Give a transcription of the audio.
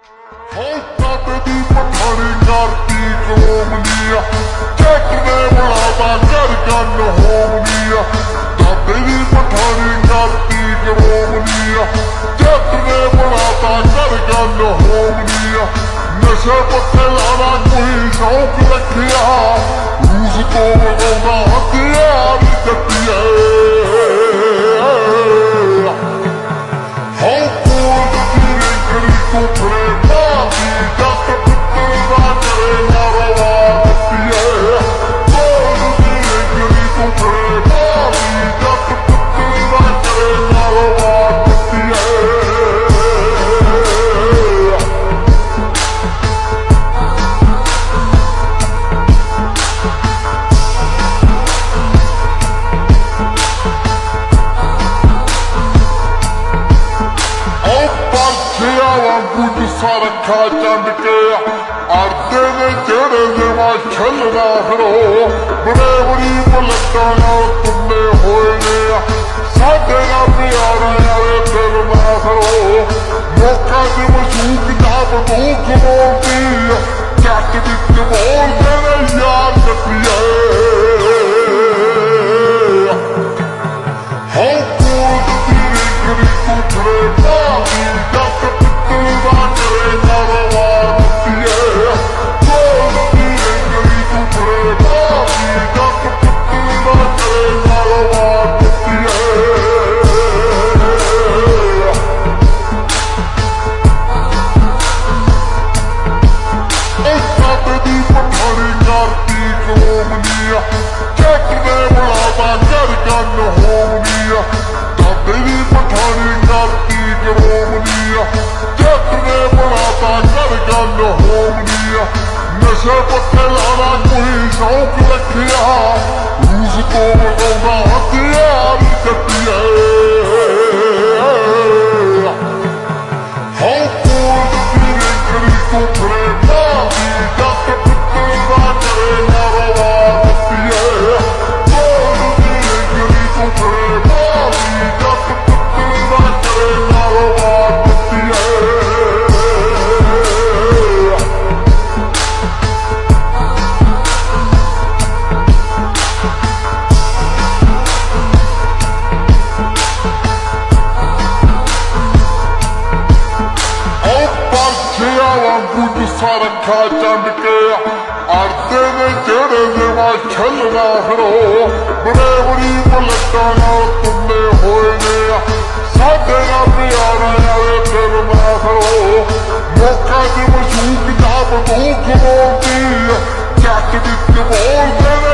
ਦੀ ਪਠਾਣੀ ਕਰਤੀ ਕਲੋਮਨੀਆ ਜੱਟ ਨੇ ਬਣਾਤਾ ਘਰ ਕੰਨ ਹੋਮਨੀਆ ਦਾਦੇ ਦੀ ਪਠਾਣੀ ਕਰਤੀ ਕਲੋਮਨੀਆ ਜੱਟ ਨੇ ਬਣਾਤਾ ਘਰ ਕੰਨ ਹੋਮਨੀਆ ਨਸ਼ੇ ਪੱਤੇ ਲਾਣਾ ਕੋਈ ਸ਼ੌਕ ਰੱਖਿਆ ਰੂਸ ਤੋਂ ਵਗਾਉਂਦਾ ਹਥਿਆਰ ਜੱਟੀਏ रखा चंद के आरते ने जेड़े देवा छलना फिरो बड़े बड़ी बुलटा तुमने होए ने साडे ना प्यारा यारे दिल ना फिरो मौका दे मशूक ना बंदूक बोलती जट बिच बोलते ने यार कटिए हाँ कोल तेरी गरी कुठरे बागी जट नशे पत्ते लाना कोई शौक रखिया रूस तो वगाउंदा हथियार जट्टीए हाँ कोल तेरी गरी कुठरे बागी जट पित्तल दा करे नारोवार जट्टीए कोल तेरी गरी कुठरे बागी जट पित्तल दा करे नारोवार जट्टीए रखा चंद के आरते ने जेड़े देवा छलना फिरो बड़े बड़ी बुलटा तुमने होए ने साडे ना प्यारा यारे दिल ना फिरो मौका दे मशूक ना बंदूक बोलती जट बिच बोलते ने